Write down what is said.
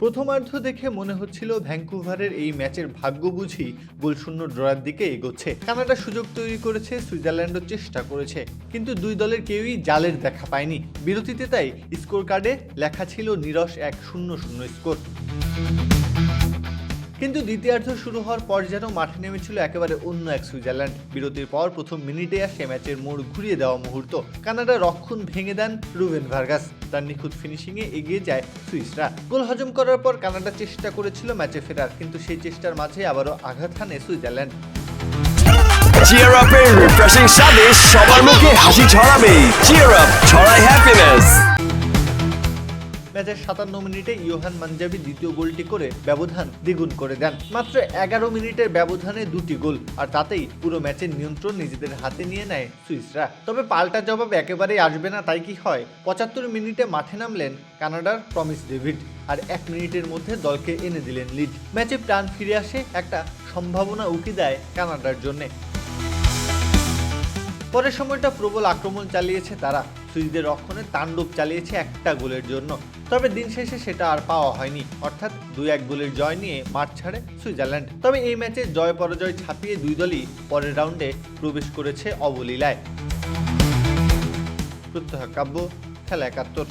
প্রথমার্ধ দেখে মনে হচ্ছিল ভ্যাঙ্কুভারের এই ম্যাচের ভাগ্য বুঝি গোলশূন্য ড্রয়ের দিকে এগোচ্ছে। কানাডা সুযোগ তৈরি করেছে, সুইজারল্যান্ডও চেষ্টা করেছে, কিন্তু দুই দলের কেউই জালের দেখা পায়নি। বিরতিতে তাই স্কোর কার্ডে লেখা ছিল নিরস 1-0 স্কোর। কিন্তু দ্বিতীয়ার্ধ শুরু হওয়ার পর যেন মাঠে নেমেছিল একেবারে অন্য এক সুইজারল্যান্ড। বিরতির পর প্রথম মিনিটে আসে ম্যাচের মোড় ঘুরিয়ে দেওয়া মুহূর্ত। কানাডা রক্ষণ ভেঙে দেন রুবেন ভার্গাস, তার নিখুঁত ফিনিশিংয়ে এগিয়ে যায় সুইসরা। গোল হজম করার পর কানাডা চেষ্টা করেছিল ম্যাচে ফেরার, কিন্তু সেই চেষ্টার মাঝে আবারও আঘাত হানে সুইজারল্যান্ড। চিয়ার আপের রিফ্রেশিং স্বাদে সবার মুখে হাসি ছড়াবে। চিয়ার আপ ছড়ায় হ্যাপিনেস। ম্যাচের 57 মিনিটে ইয়োহান মানজাবি দ্বিতীয় গোলটি করে ব্যবধান দ্বিগুণ করে দেন। মাত্র 11 মিনিটের ব্যবধানে দুটি গোল, আর তাতেই পুরো ম্যাচের নিয়ন্ত্রণ নিজেদের হাতে নিয়ে নেয় সুইসরা। তবে পাল্টা জবাব একেবারেই আসবে না, তাই কি হয়? 75 মিনিটে মাঠে নামলেন কানাডার প্রমিস ডেভিড, আর 1 মিনিটের মধ্যে দলকে এনে দিলেন লিড। ম্যাচে প্রাণ ফিরে আসে, একটা সম্ভাবনা উকি দেয় কানাডার জন্যে। পরের সময়টা প্রবল আক্রমণ চালিয়েছে তারা, সুইসদের রক্ষণে তাণ্ডব চালিয়েছে একটা গোলের জন্য। তবে দিন শেষে সেটা আর পাওয়া হয়নি, অর্থাৎ 2-1 গোলের জয় নিয়ে মাঠ ছাড়ে সুইজারল্যান্ড। তবে এই ম্যাচে জয় পরাজয় ছাপিয়ে দুই দলই পরের রাউন্ডে প্রবেশ করেছে অবলীলায়। প্রত্যহ কাব্য, খেলা 71।